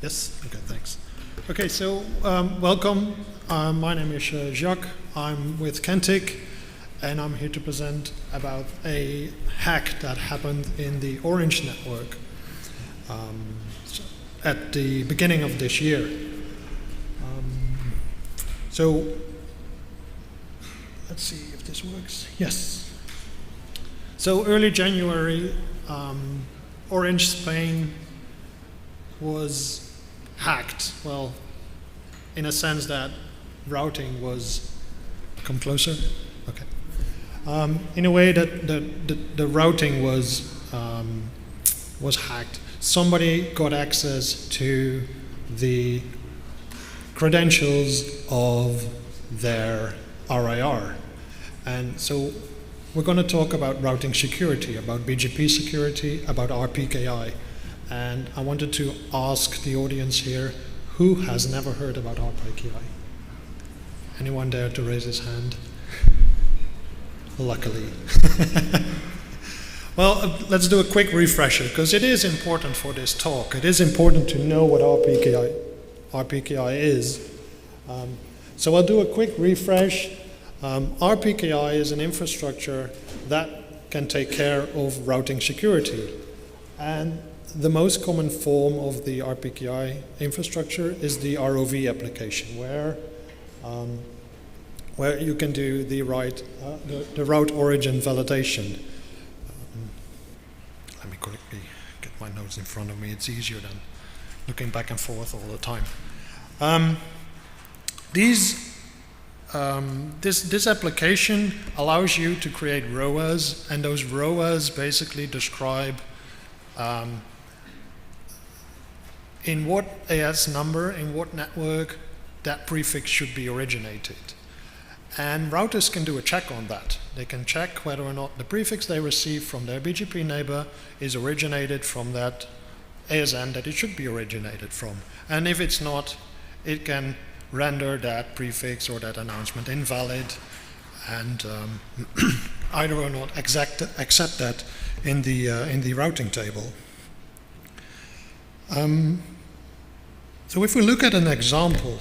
Yes? Okay, thanks. Okay, so welcome. My name is Jacques. I'm with Kentic, and I'm here to present about a hack that happened in the Orange network at the beginning of this year. So let's see if this works. Yes. So early January, Orange Spain was hacked. Well, in a sense that routing was, come closer, okay. In a way that the routing was hacked. Somebody got access to the credentials of their RIR. And so we're going to talk about routing security, about BGP security, about RPKI. And I wanted to ask the audience here, who has never heard about RPKI? Anyone dare to raise his hand? Luckily. Well, let's do a quick refresher, because it is important for this talk. It is important to know what RPKI is. So I'll do a quick refresh. RPKI is an infrastructure that can take care of routing security. And the most common form of the RPKI infrastructure is the ROV application, where you can do the route origin validation. Let me quickly get my notes in front of me. It's easier than looking back and forth all the time. This application allows you to create ROAs, and those ROAs basically describe in what AS number, in what network, that prefix should be originated. And routers can do a check on that. They can check whether or not the prefix they receive from their BGP neighbor is originated from that ASN that it should be originated from. And if it's not, it can render that prefix or that announcement invalid and either or not accept that in the routing table. So if we look at an example,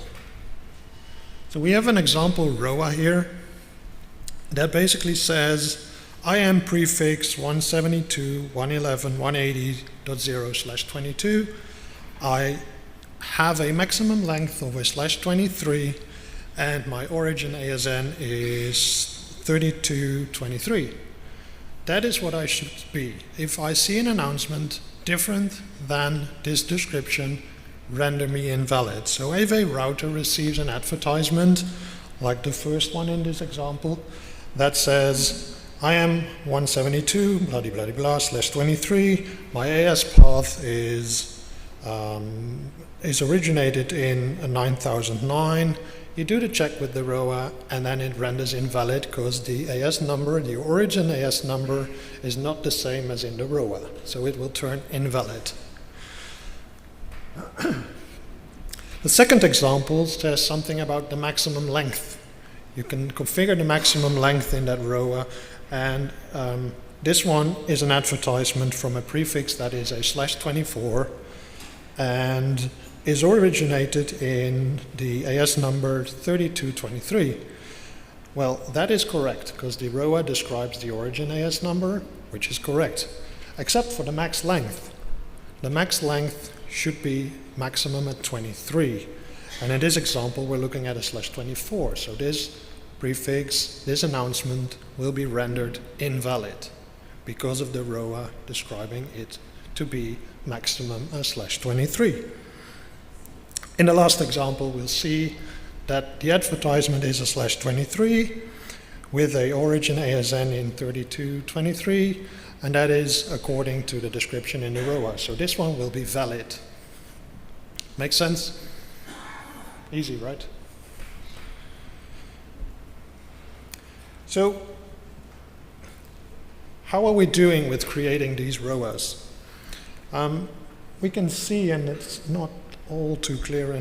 so we have an example ROA here that basically says I am prefix 172.111.180.0/22. I have a maximum length of a /23, and my origin ASN is 3223. That is what I should be. If I see an announcement different than this description, render me invalid. So if a router receives an advertisement, like the first one in this example, that says, I am 172, blah, blah, blah, blah, /23, my AS path is originated in 9009, you do the check with the ROA, and then it renders invalid because the AS number, the origin AS number, is not the same as in the ROA. So it will turn invalid. The second example says something about the maximum length. You can configure the maximum length in that ROA, and this one is an advertisement from a prefix that is a /24 and is originated in the AS number 3223. Well, that is correct, because the ROA describes the origin AS number, which is correct, except for the max length. The max length should be maximum at 23. And in this example, we're looking at a /24. So this prefix, this announcement, will be rendered invalid because of the ROA describing it to be maximum as /23. In the last example, we'll see that the advertisement is a /23 with a origin ASN in 3223, and that is according to the description in the ROA. So this one will be valid. Make sense? Easy, right? So how are we doing with creating these ROAs? We can see, and it's not all too clear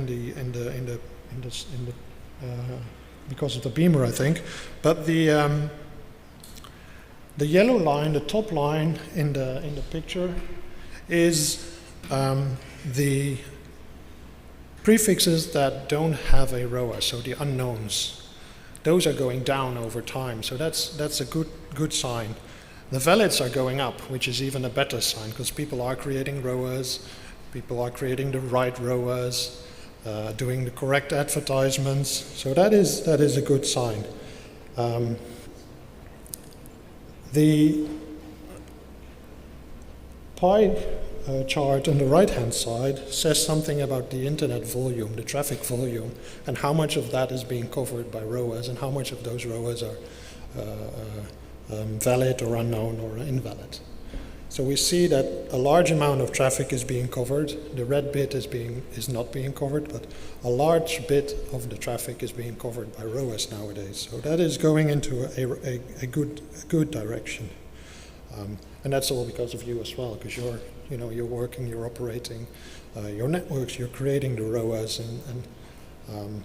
because of the beamer, I think, but the yellow line, the top line in the picture, is the Prefixes that don't have a ROA, so the unknowns, those are going down over time, so that's a good sign. The valids are going up, which is even a better sign, because people are creating ROAs, people are creating the right ROAs, doing the correct advertisements, so that is a good sign. The pie chart on the right-hand side says something about the internet volume, the traffic volume, and how much of that is being covered by ROAs, and how much of those ROAs are valid or unknown or invalid. So we see that a large amount of traffic is being covered. The red bit is not being covered, but a large bit of the traffic is being covered by ROAS nowadays. So that is going into a good direction. And that's all because of you as well, because you're working, you're operating your networks, you're creating the ROAS, and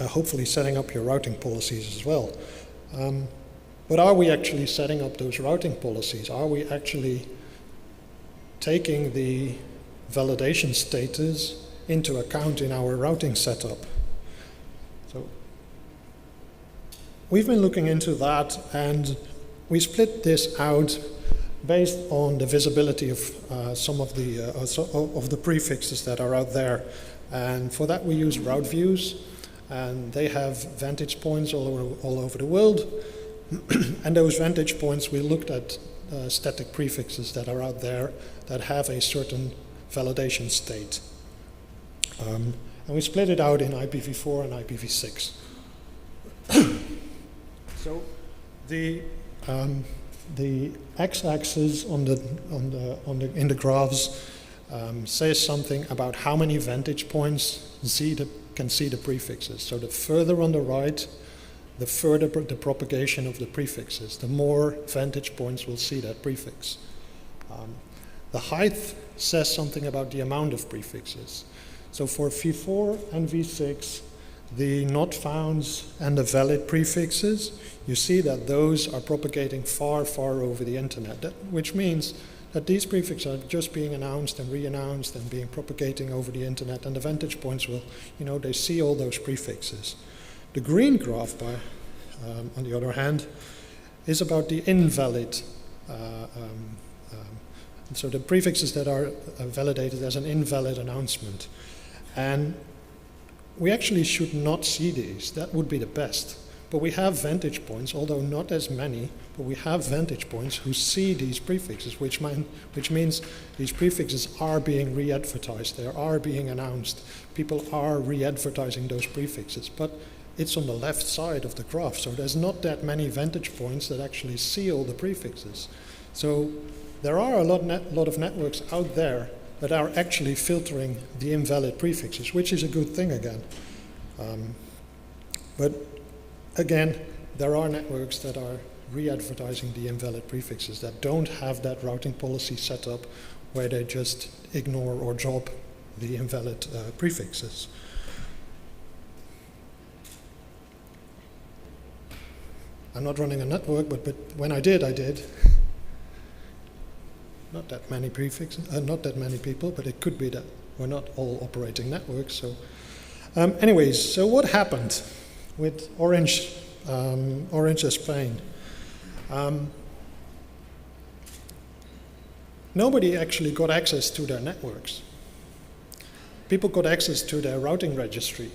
hopefully setting up your routing policies as well. But are we actually setting up those routing policies? Are we actually taking the validation status into account in our routing setup? So we've been looking into that, and we split this out based on the visibility of some of the prefixes that are out there. And for that we use route views, and they have vantage points all over the world. And those vantage points, we looked at static prefixes that are out there that have a certain validation state. And we split it out in IPv4 and IPv6. So the x-axis in the graphs says something about how many vantage points can see the prefixes. So the further on the right, the further the propagation of the prefixes, the more vantage points will see that prefix. The height says something about the amount of prefixes. So for v4 and v6, the not founds and the valid prefixes, you see that those are propagating far, far over the internet, which means that these prefixes are just being announced and re-announced and being propagating over the internet, and the vantage points will, they see all those prefixes. The green graph, on the other hand, is about the invalid. So the prefixes that are validated as an invalid announcement. And we actually should not see these. That would be the best. But we have vantage points, although not as many, but we have vantage points who see these prefixes, which means these prefixes are being re-advertised, they are being announced. People are re-advertising those prefixes. But it's on the left side of the graph, so there's not that many vantage points that actually see all the prefixes. So there are a lot of networks out there that are actually filtering the invalid prefixes, which is a good thing again. But again, there are networks that are re-advertising the invalid prefixes that don't have that routing policy set up, where they just ignore or drop the invalid prefixes. I'm not running a network, but when I did. Not that many prefixes, not that many people, but it could be that we're not all operating networks. So, anyways, so what happened with Orange Spain? Nobody actually got access to their networks. People got access to their routing registry.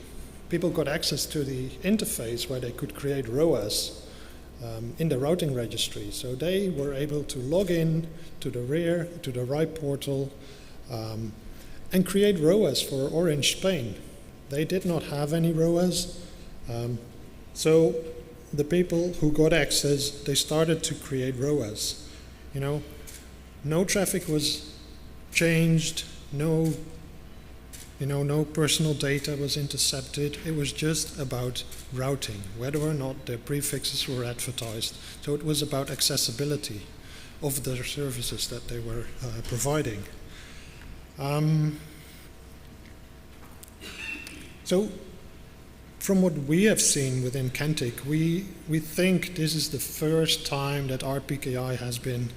People got access to the interface where they could create ROAs. In the routing registry. So they were able to log in to the RIPE portal, and create ROAs for Orange Spain. They did not have any ROAs. So the people who got access, they started to create ROAs. No traffic was changed, no personal data was intercepted. It was just about routing, whether or not the prefixes were advertised. So it was about accessibility of the services that they were providing. So from what we have seen within Kentic, we think this is the first time that RPKI has been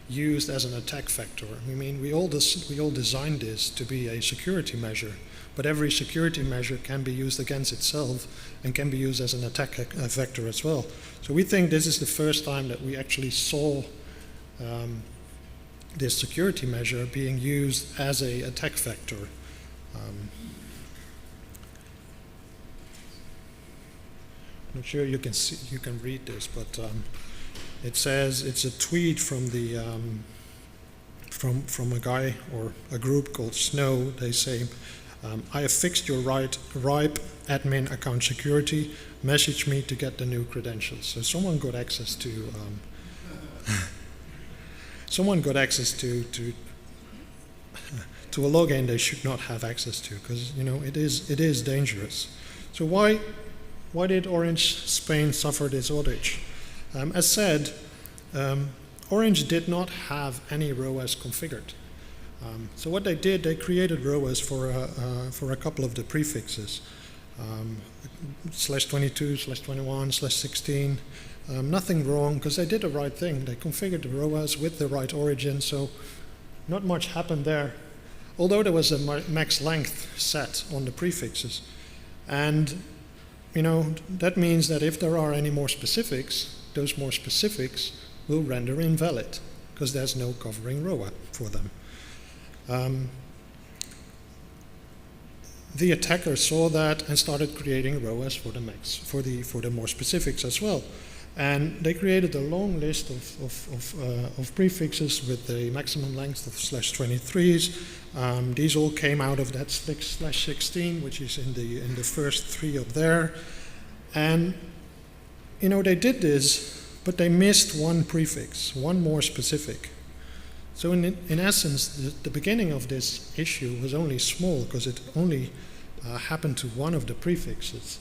used as an attack vector. I mean, we all designed this to be a security measure, but every security measure can be used against itself and can be used as an attack vector as well. So we think this is the first time that we actually saw this security measure being used as a attack vector. I'm not sure you can read this, but it says, it's a tweet from the from a guy or a group called Snow. They say, I have fixed your RIPE admin account security. Message me to get the new credentials. So someone got access to someone got access to a login they should not have access to, because it is dangerous. So why did Orange Spain suffer this outage? As said, Orange did not have any ROAS configured. So what they did, they created ROAS for a couple of the prefixes, /22, /21, /16. Nothing wrong, because they did the right thing. They configured the ROAS with the right origin, so not much happened there. Although there was a max length set on the prefixes. And that means that if there are any more specifics, those more specifics will render invalid, because there's no covering ROA for them. The attacker saw that and started creating ROAS for the max, for the more specifics as well. And they created a long list of prefixes with the maximum length of /23s. These all came out of that /16, which is in the first three up there. And they did this, but they missed one prefix, one more specific. So in essence, the beginning of this issue was only small, because it only happened to one of the prefixes.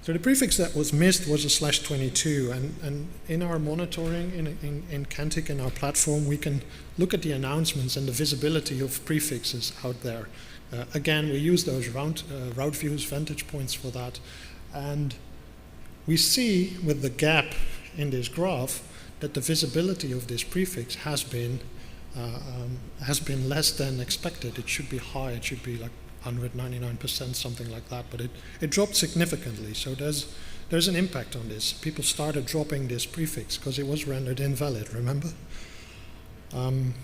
So the prefix that was missed was a /22, and in our monitoring in Cantic, in our platform, we can look at the announcements and the visibility of prefixes out there. Again, we use those route views, vantage points for that, and we see with the gap in this graph that the visibility of this prefix has been less than expected. It should be high. It should be like 199%, something like that, but it dropped significantly. So there's an impact on this. People started dropping this prefix because it was rendered invalid, remember? All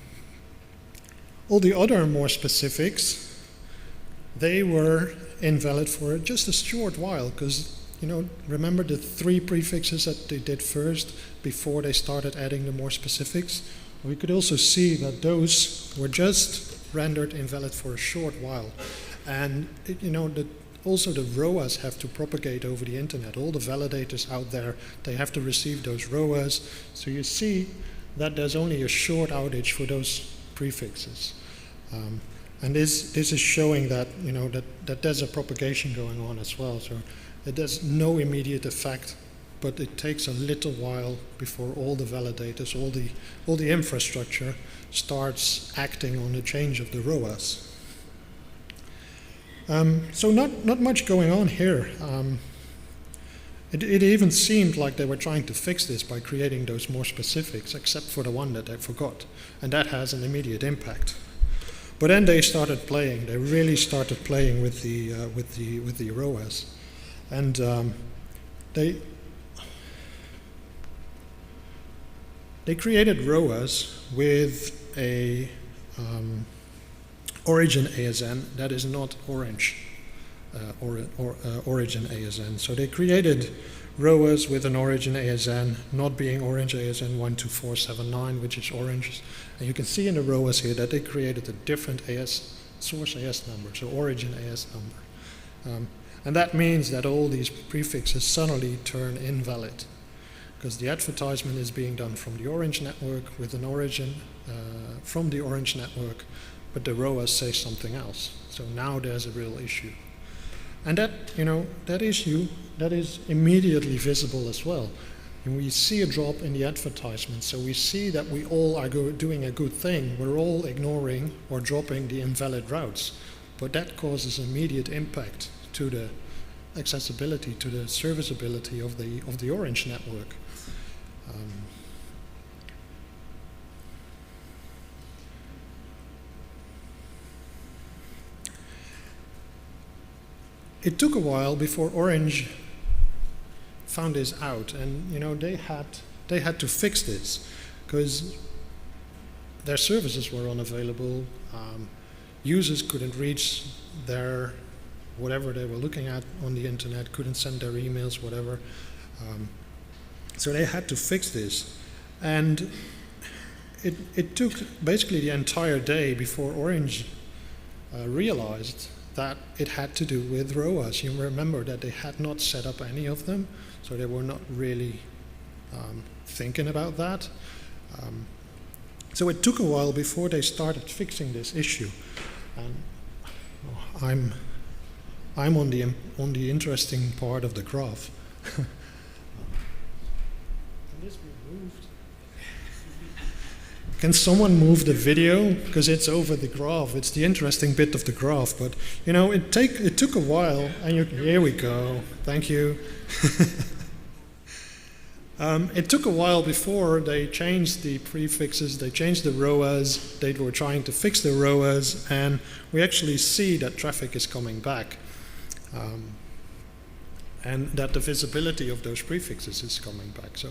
the other more specifics, they were invalid for just a short while, because remember the three prefixes that they did first before they started adding the more specifics? We could also see that those were just rendered invalid for a short while. And also the ROAS have to propagate over the internet. All the validators out there, they have to receive those ROAS. So you see that there's only a short outage for those prefixes. And this is showing that that there's a propagation going on as well. So there's no immediate effect, but it takes a little while before all the validators, all the infrastructure starts acting on the change of the ROAS. So not much going on here. It even seemed like they were trying to fix this by creating those more specifics, except for the one that they forgot, and that has an immediate impact. But then they started playing. They really started playing with the ROAS, and they created ROAS with a origin ASN that is not Orange origin ASN. So they created ROAS with an origin ASN not being Orange ASN 12479, which is Orange. And you can see in the ROAS here that they created a different source AS number, so origin AS number. And that means that all these prefixes suddenly turn invalid, because the advertisement is being done from the Orange network with an origin from the Orange network, but the ROAS says something else. So now there's a real issue. And that issue, that is immediately visible as well. And we see a drop in the advertisement, so we see that we all are doing a good thing. We're all ignoring or dropping the invalid routes, but that causes immediate impact to the accessibility, to the serviceability of the Orange network. it took a while before Orange found this out, and they had to fix this because their services were unavailable. Users couldn't reach their whatever they were looking at on the internet, couldn't send their emails, whatever. So they had to fix this, and it took basically the entire day before Orange realized that it had to do with ROAS. You remember that they had not set up any of them, so they were not really thinking about that. So it took a while before they started fixing this issue. And I'm on the interesting part of the graph. Can this be moved? Can someone move the video? Because it's over the graph. It's the interesting bit of the graph. But it took a while. And here we go. Thank you. It took a while before they changed the prefixes, they changed the ROAS, they were trying to fix the ROAS, and we actually see that traffic is coming back. And that the visibility of those prefixes is coming back. So,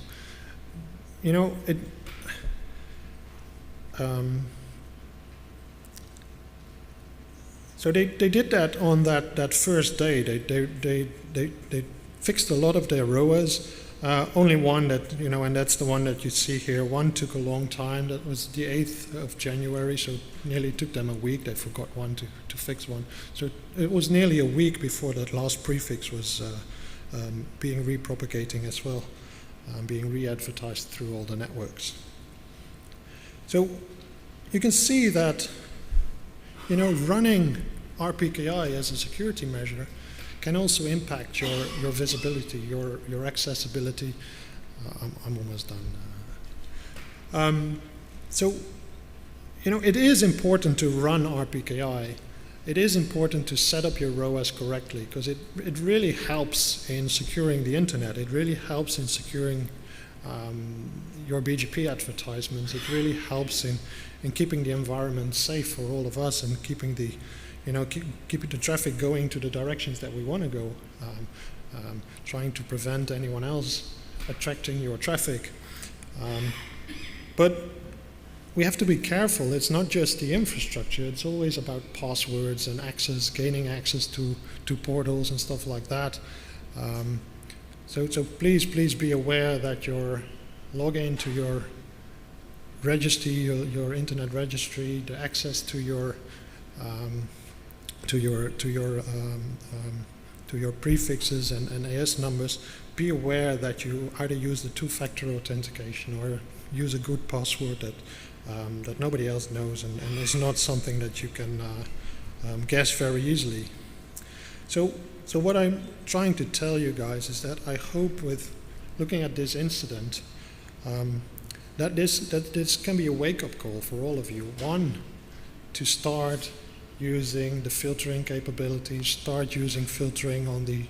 so they did that on that first day. They fixed a lot of their ROAS. Only one that, and that's the one that you see here. One took a long time. That was the 8th of January, so it nearly took them a week. They forgot one to fix one. So it was nearly a week before that last prefix was being repropagating as well, being re-advertised through all the networks. So you can see that, running RPKI as a security measure can also impact your visibility, your accessibility. I'm almost done. So, it is important to run RPKI. It is important to set up your ROAS correctly because it really helps in securing the internet. It really helps in securing your BGP advertisements. It really helps in keeping the environment safe for all of us and keeping the keeping the traffic going to the directions that we want to go, trying to prevent anyone else attracting your traffic. But we have to be careful. It's not just the infrastructure. It's always about passwords and access, gaining access to portals and stuff like that. So please be aware that your login to your registry, your internet registry, the access to your prefixes and AS numbers, be aware that you either use the two-factor authentication or use a good password that nobody else knows and is not something that you can guess very easily. So what I'm trying to tell you guys is that I hope with looking at this incident that this can be a wake-up call for all of you. One, to start using the filtering capabilities, start using filtering on the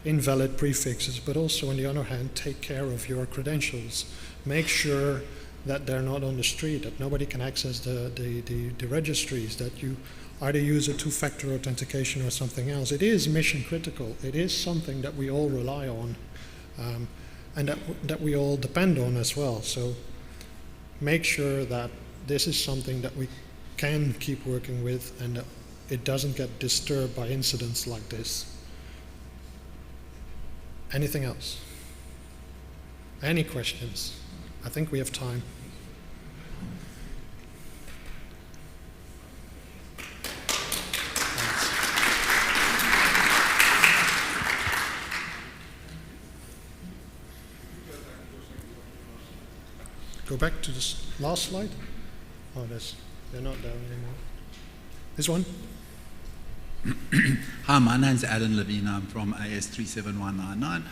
invalid prefixes, but also on the other hand, take care of your credentials. Make sure that they're not on the street, that nobody can access the registries, that you either use a two-factor authentication or something else. It is mission critical. It is something that we all rely on and that we all depend on as well. So make sure that this is something that we can keep working with and that it doesn't get disturbed by incidents like this. Anything else? Any questions? I think we have time. Go back to this last slide. Oh, they're not there anymore. This one? Hi, my name's Alan Levine. I'm from AS37199.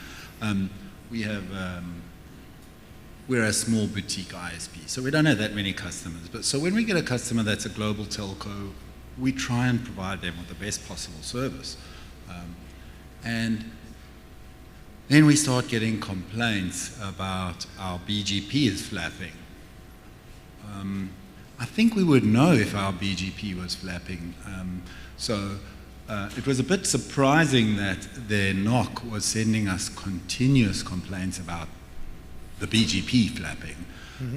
We're a small boutique ISP, so we don't have that many customers. But so when we get a customer that's a global telco, we try and provide them with the best possible service. And then we start getting complaints about our BGP is flapping. I think we would know if our BGP was flapping. So it was a bit surprising that their NOC was sending us continuous complaints about the BGP flapping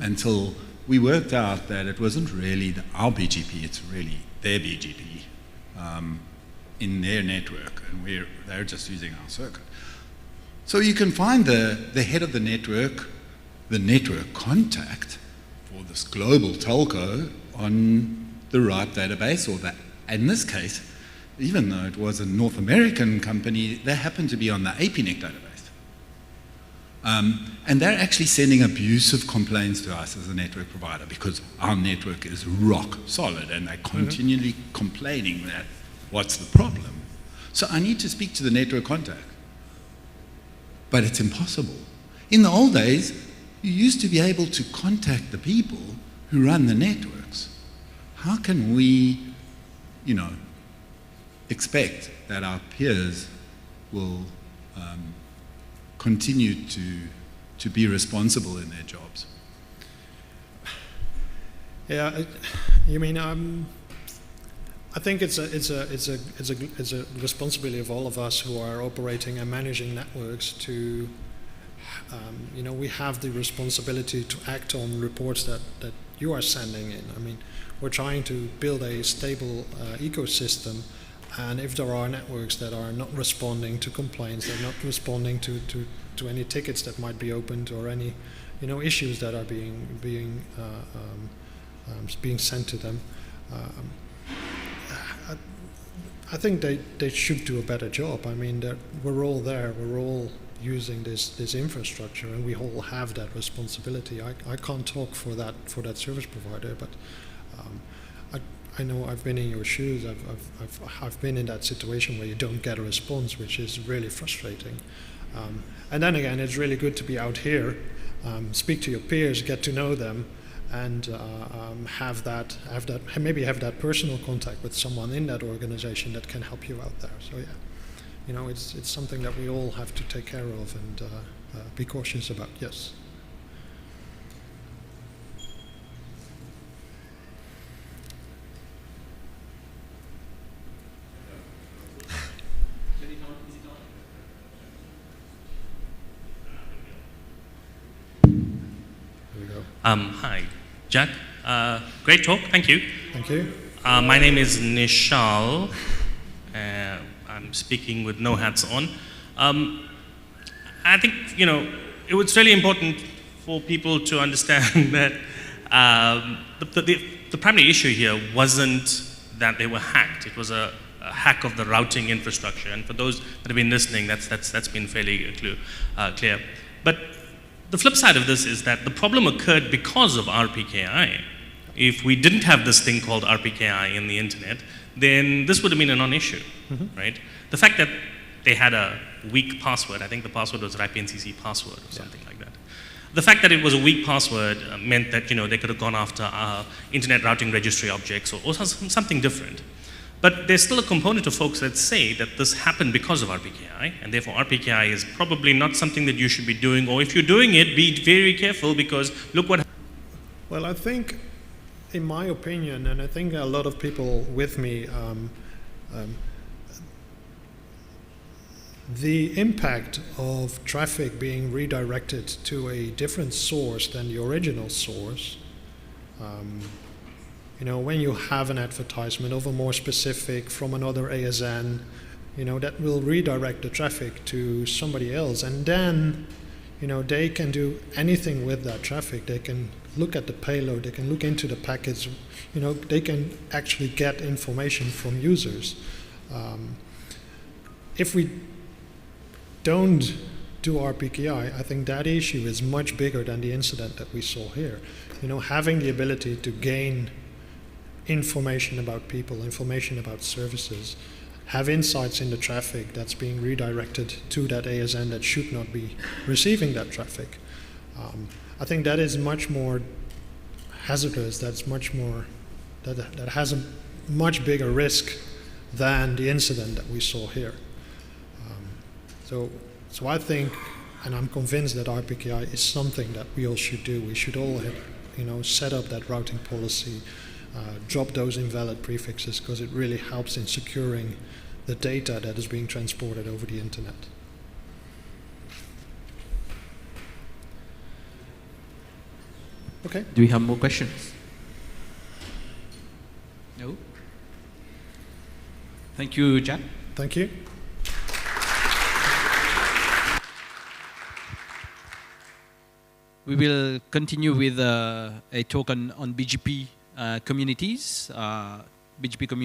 until we worked out that it wasn't really our BGP, it's really their BGP in their network, and they're just using our circuit. So you can find the head of the network contact for this global telco on the right database, or that, in this case, even though it was a North American company, they happened to be on the APNIC database. And they're actually sending abusive complaints to us as a network provider because our network is rock solid, and they're continually complaining that, what's the problem? So I need to speak to the network contact. But it's impossible. In the old days, you used to be able to contact the people who run the networks. How can we, expect that our peers will continue to be responsible in their jobs? Yeah, I think it's a responsibility of all of us who are operating and managing networks to, we have the responsibility to act on reports that you are sending in. We're trying to build a stable ecosystem, and if there are networks that are not responding to complaints, they're not responding to any tickets that might be opened, or any, issues that are being sent to them. I think they should do a better job. We're all there. We're all using this infrastructure, and we all have that responsibility. I can't talk for that service provider, but I know I've been in your shoes. I've been in that situation where you don't get a response, which is really frustrating. And then again, it's really good to be out here, speak to your peers, get to know them, and have that personal contact with someone in that organization that can help you out there. So yeah, it's something that we all have to take care of and be cautious about. Yes. Hi, Jack. Great talk. Thank you. Thank you. My name is Nishal. I'm speaking with no hats on. I think, it's really important for people to understand that the primary issue here wasn't that they were hacked. It was a hack of the routing infrastructure. And for those that have been listening, that's been fairly clear. But the flip side of this is that the problem occurred because of RPKI. If we didn't have this thing called RPKI in the internet, then this would have been a non-issue, right? The fact that they had a weak password, I think the password was RIPNCC password or something like that. The fact that it was a weak password meant that they could have gone after internet routing registry objects or something different. But there's still a component of folks that say that this happened because of RPKI, and therefore RPKI is probably not something that you should be doing, or if you're doing it, be very careful because look what happened. Well, I think, in my opinion, and I think a lot of people with me, the impact of traffic being redirected to a different source than the original source, when you have an advertisement of a more specific from another ASN, that will redirect the traffic to somebody else, and then, they can do anything with that traffic. They can look at the payload, they can look into the packets, they can actually get information from users. If we don't do RPKI, I think that issue is much bigger than the incident that we saw here. Having the ability to gain information about people, information about services, have insights in the traffic that's being redirected to that ASN that should not be receiving that traffic. I think that is much more hazardous, that has a much bigger risk than the incident that we saw here. So I think, and I'm convinced that RPKI is something that we all should do. We should all have, set up that routing policy, drop those invalid prefixes, because it really helps in securing the data that is being transported over the internet. Okay. Do we have more questions? No? Thank you, Jack. Thank you. We will continue with a talk on BGP communities. BGP communities.